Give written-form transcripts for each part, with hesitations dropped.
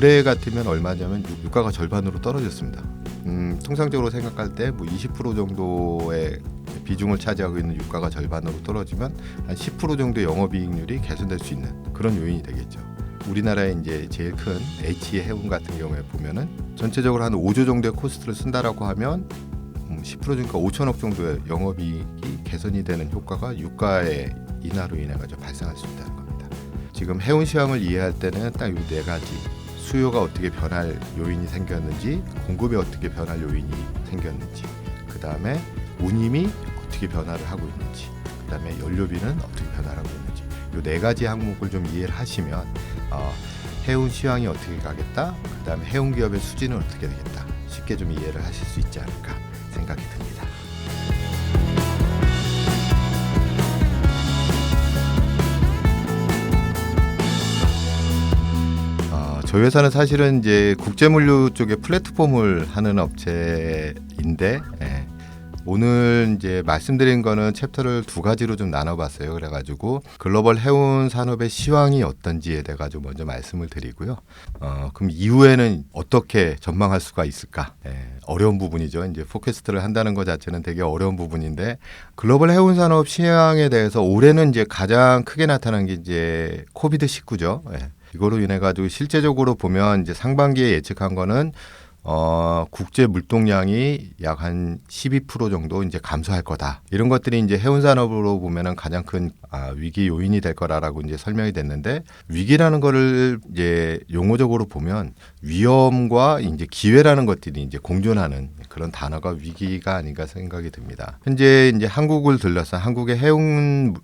올해 같으면 얼마냐면 유가가 절반으로 떨어졌습니다. 통상적으로 생각할 때 뭐 20% 정도의 비중을 차지하고 있는 유가가 절반으로 떨어지면 한 10% 정도 영업이익률이 개선될 수 있는 그런 요인이 되겠죠. 우리나라의 이제 제일 큰 H해운 같은 경우에 보면은 전체적으로 한 5조 정도의 코스트를 쓴다라고 하면 10% 정도 5천억 정도의 영업이익이 개선이 되는 효과가 유가의 인하로 인해 가지고 발생할 수 있다는 겁니다. 지금 해운 시황을 이해할 때는 딱 이 네 가지, 수요가 어떻게 변할 요인이 생겼는지, 공급이 어떻게 변할 요인이 생겼는지, 그 다음에 운임이 어떻게 변화를 하고 있는지, 그 다음에 연료비는 어떻게 변화를 하고 있는지, 이 네 가지 항목을 좀 이해를 하시면 해운 시황이 어떻게 가겠다, 그 다음에 해운 기업의 수지는 어떻게 되겠다, 쉽게 좀 이해를 하실 수 있지 않을까 생각이 듭니다. 저희 회사는 사실은 이제 국제물류 쪽에 플랫폼을 하는 업체인데, 오늘 이제 말씀드린 거는 챕터를 두 가지로 좀 나눠봤어요. 그래가지고 글로벌 해운 산업의 시황이 어떤지에 대해 가지고 먼저 말씀을 드리고요. 그럼 이후에는 어떻게 전망할 수가 있을까? 어려운 부분이죠. 이제 포캐스트를 한다는 것 자체는 되게 어려운 부분인데, 글로벌 해운 산업 시황에 대해서 올해는 이제 가장 크게 나타난 게 이제 코비드-19죠. 이거로 인해 가지고 실제적으로 보면 이제 상반기에 예측한 거는 국제 물동량이 약 한 12% 정도 이제 감소할 거다. 이런 것들이 이제 해운 산업으로 보면은 가장 큰 위기 요인이 될 거라고 이제 설명이 됐는데, 위기라는 거를 이제 용어적으로 보면 위험과 이제 기회라는 것들이 이제 공존하는 그런 단어가 위기가 아닌가 생각이 듭니다. 현재 이제 한국을 둘러싼 한국의 해운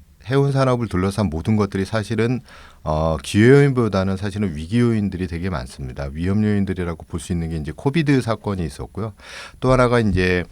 산업을 둘러싼 모든 것들이 사실은 기회 요인보다는 사실은 위기 요인들이 되게 많습니다. 위험 요인들이라고 볼 수 있는 게 이제 코비드 사건이 있었고요. 또 하나가 이제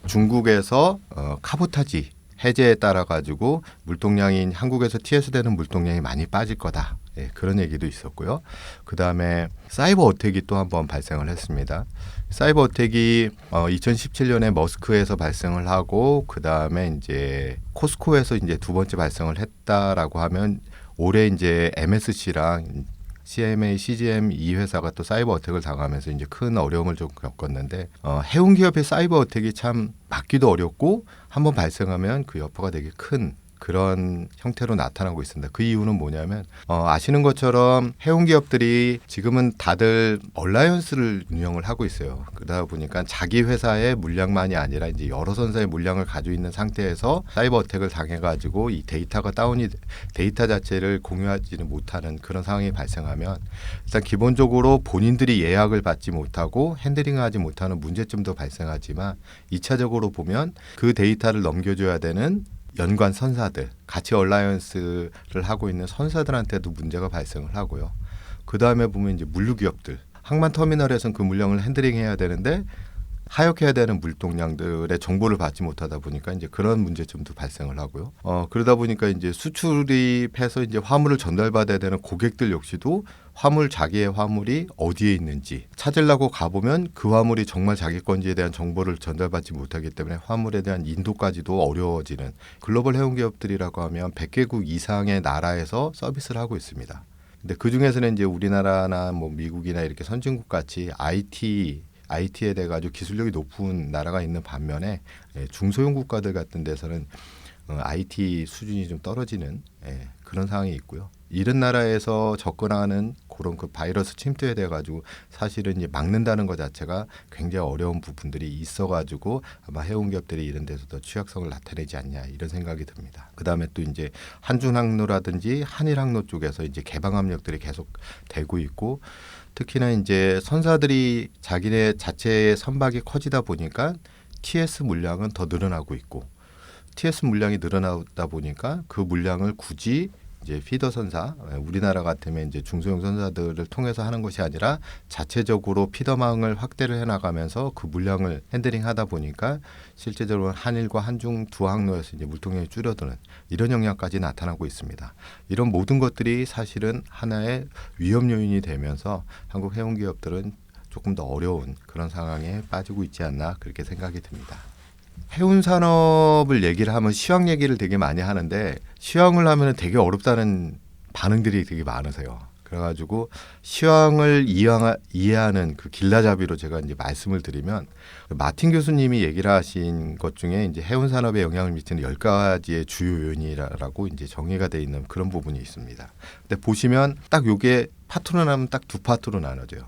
중국에서 카보타지 해제에 따라 가지고 물동량이 한국에서 TS되는 물동량이 많이 빠질 거다. 그런 얘기도 있었고요. 그 다음에 사이버 어택이 또 한 번 발생을 했습니다. 사이버 어택이 2017년에 머스크에서 발생을 하고, 그 다음에 이제 코스코에서 이제 두 번째 발생을 했다라고 하면, 올해 이제 MSC랑 CMA, CGM 이 회사가 또 사이버 어택을 당하면서 이제 큰 어려움을 좀 겪었는데, 해운 기업의 사이버 어택이 참 막기도 어렵고, 한번 발생하면 그 여파가 되게 큰 그런 형태로 나타나고 있습니다. 그 이유는 뭐냐면 아시는 것처럼 해운 기업들이 지금은 다들 얼라이언스를 운영을 하고 있어요. 그러다 보니까 자기 회사의 물량만이 아니라 이제 여러 선사의 물량을 가지고 있는 상태에서 사이버 어택을 당해가지고 이 데이터 자체를 공유하지는 못하는 그런 상황이 발생하면, 일단 기본적으로 본인들이 예약을 받지 못하고 핸들링하지 못하는 문제점도 발생하지만, 2차적으로 보면 그 데이터를 넘겨줘야 되는 연관 선사들, 같이 얼라이언스를 하고 있는 선사들한테도 문제가 발생을 하고요. 그 다음에 보면 이제 물류 기업들, 항만 터미널에서는 그 물량을 핸들링해야 되는데 하역해야 되는 물동량들의 정보를 받지 못하다 보니까 이제 그런 문제점도 발생을 하고요. 그러다 보니까 이제 수출입해서 이제 화물을 전달받아야 되는 고객들 역시도 자기의 화물이 어디에 있는지 찾으려고 가보면 그 화물이 정말 자기 건지에 대한 정보를 전달받지 못하기 때문에 화물에 대한 인도까지도 어려워지는, 글로벌 해운 기업들이라고 하면 100개국 이상의 나라에서 서비스를 하고 있습니다. 근데 그 중에서는 이제 우리나라나 뭐 미국이나 이렇게 선진국 같이 IT에 대해 가지고 기술력이 높은 나라가 있는 반면에 중소형 국가들 같은 데서는 IT 수준이 좀 떨어지는 그런 상황이 있고요. 이런 나라에서 접근하는 그런 그 바이러스 침투에 대해 가지고 사실은 이제 막는다는 것 자체가 굉장히 어려운 부분들이 있어가지고 아마 해운 기업들이 이런 데서도 취약성을 나타내지 않냐, 이런 생각이 듭니다. 그 다음에 또 이제 한중항로라든지 한일항로 쪽에서 이제 개방 압력들이 계속 되고 있고, 특히나 이제 선사들이 자기네 자체의 선박이 커지다 보니까 TS 물량은 더 늘어나고 있고, TS 물량이 늘어나다 보니까 그 물량을 굳이 이제 피더 선사, 우리나라 같으면 이제 중소형 선사들을 통해서 하는 것이 아니라 자체적으로 피더망을 확대를 해나가면서 그 물량을 핸들링하다 보니까 실제적으로 한일과 한중 두 항로에서 이제 물통량이 줄어드는 이런 영향까지 나타나고 있습니다. 이런 모든 것들이 사실은 하나의 위험 요인이 되면서 한국 해운 기업들은 조금 더 어려운 그런 상황에 빠지고 있지 않나, 그렇게 생각이 듭니다. 해운 산업을 얘기를 하면 시황 얘기를 되게 많이 하는데, 시황을 하면 되게 어렵다는 반응들이 되게 많으세요. 그래가지고 시황을 이해하는 그 길라잡이로 제가 이제 말씀을 드리면 마틴 교수님이 얘기를 하신 것 중에 이제 해운 산업에 영향을 미치는 10가지의 주요 요인이라고 이제 정의가 돼 있는 그런 부분이 있습니다. 근데 보시면 딱 요게 파트로 나면 딱 두 파트로 나눠져요.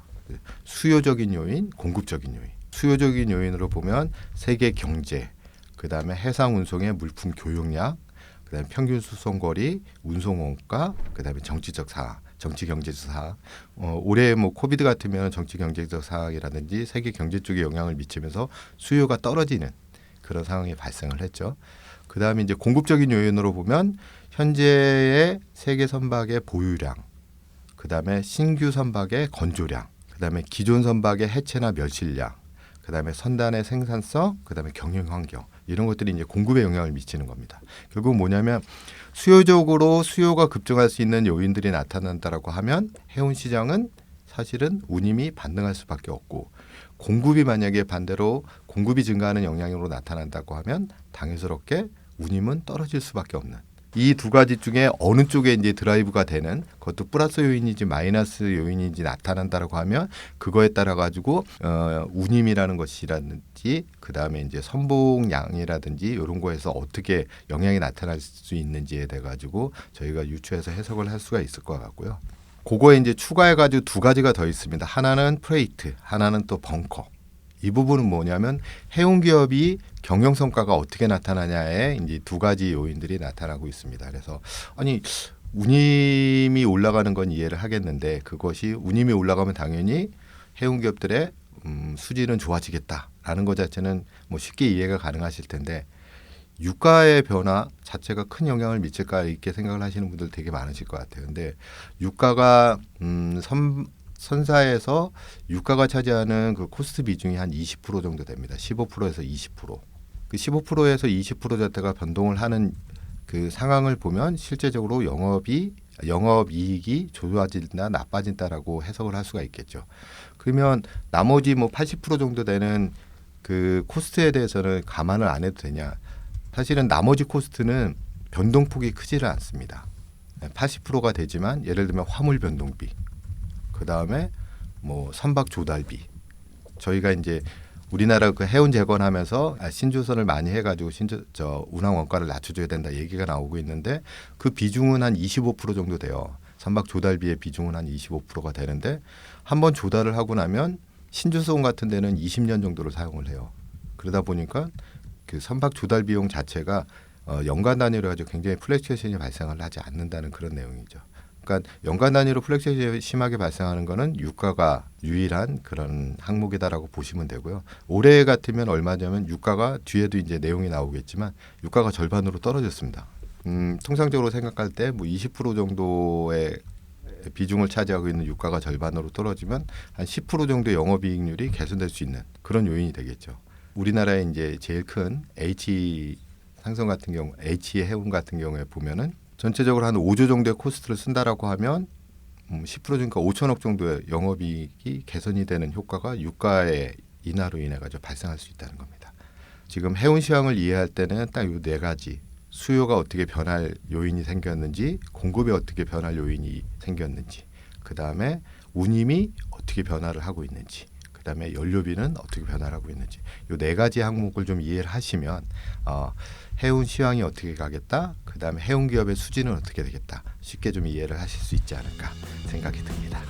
수요적인 요인, 공급적인 요인. 수요적인 요인으로 보면 세계 경제, 그다음에 해상 운송의 물품 교역량, 그다음에 평균 수송 거리, 운송 원가, 그다음에 정치적 사항, 정치 경제적 사항. 올해 뭐 코비드 같으면 정치 경제적 사항이라든지 세계 경제 쪽에 영향을 미치면서 수요가 떨어지는 그런 상황이 발생을 했죠. 그다음에 이제 공급적인 요인으로 보면 현재의 세계 선박의 보유량, 그다음에 신규 선박의 건조량, 그다음에 기존 선박의 해체나 멸실량, 그다음에 선단의 생산성, 그다음에 경영 환경 이런 것들이 이제 공급에 영향을 미치는 겁니다. 결국 뭐냐면 수요적으로 수요가 급증할 수 있는 요인들이 나타난다라고 하면 해운 시장은 사실은 운임이 반등할 수밖에 없고 공급이 만약에 반대로 공급이 증가하는 영향으로 나타난다고 하면 당연스럽게 운임은 떨어질 수밖에 없는 이 두 가지 중에 어느 쪽에 이제 드라이브가 되는 그것도 플러스 요인인지 마이너스 요인인지 나타난다라고 하면 그거에 따라 가지고 운임이라는 것이라든지 그 다음에 이제 선봉량이라든지 이런 거에서 어떻게 영향이 나타날 수 있는지에 대해 가지고 저희가 유추해서 해석을 할 수가 있을 것 같고요. 그거에 이제 추가해 가지고 두 가지가 더 있습니다. 하나는 프레이트, 하나는 또 벙커. 이 부분은 뭐냐면 해운 기업이 경영 성과가 어떻게 나타나냐에 이제 두 가지 요인들이 나타나고 있습니다. 그래서 아니 운임이 올라가는 건 이해를 하겠는데 그것이 운임이 올라가면 당연히 해운 기업들의 수질은 좋아지겠다라는 것 자체는 뭐 쉽게 이해가 가능하실 텐데 유가의 변화 자체가 큰 영향을 미칠까 이렇게 생각을 하시는 분들 되게 많으실 것 같아요. 근데 유가가 선사에서 유가가 차지하는 그 코스트 비중이 한 20% 정도 됩니다. 15%에서 20%. 그 15%에서 20% 자체가 변동을 하는 그 상황을 보면 실제적으로 영업이익이 좋아진다, 나빠진다라고 해석을 할 수가 있겠죠. 그러면 나머지 뭐 80% 정도 되는 그 코스트에 대해서는 감안을 안 해도 되냐? 사실은 나머지 코스트는 변동폭이 크지를 않습니다. 80%가 되지만 예를 들면 화물 변동비, 그 다음에 뭐 선박 조달비. 저희가 이제 우리나라 그 해운 재건하면서 신조선을 많이 해가지고 운항 원가를 낮춰줘야 된다 얘기가 나오고 있는데 그 비중은 한 25% 정도 돼요. 선박 조달비의 비중은 한 25%가 되는데 한번 조달을 하고 나면 신조선 같은 데는 20년 정도를 사용을 해요. 그러다 보니까 그 선박 조달 비용 자체가 연간 단위로 가지고 굉장히 플렉츄에이션이 발생을 하지 않는다는 그런 내용이죠. 그러니까 연간 단위로 플렉츄에이션이 심하게 발생하는 거는 유가가 유일한 그런 항목이다라고 보시면 되고요. 올해 같으면 얼마냐면 유가가 뒤에도 이제 내용이 나오겠지만 유가가 절반으로 떨어졌습니다. 통상적으로 생각할 때 뭐 20% 정도의 비중을 차지하고 있는 유가가 절반으로 떨어지면 한 10% 정도의 영업이익률이 개선될 수 있는 그런 요인이 되겠죠. 우리나라의 이제 제일 큰 H 상선 같은 경우, H 해운 같은 경우에 보면은 전체적으로 한 5조 정도의 코스트를 쓴다라고 하면 10%니까 5천억 정도의 영업이익이 개선이 되는 효과가 유가의 인하로 인해 가지고 발생할 수 있다는 겁니다. 지금 해운 시황을 이해할 때는 딱 이 네 가지 수요가 어떻게 변할 요인이 생겼는지, 공급이 어떻게 변할 요인이 생겼는지, 그 다음에 운임이 어떻게 변화를 하고 있는지, 그 다음에 연료비는 어떻게 변화를 하고 있는지 이 네 가지 항목을 좀 이해를 하시면 해운 시황이 어떻게 가겠다, 그 다음에 해운 기업의 수지는 어떻게 되겠다 쉽게 좀 이해를 하실 수 있지 않을까 생각이 듭니다.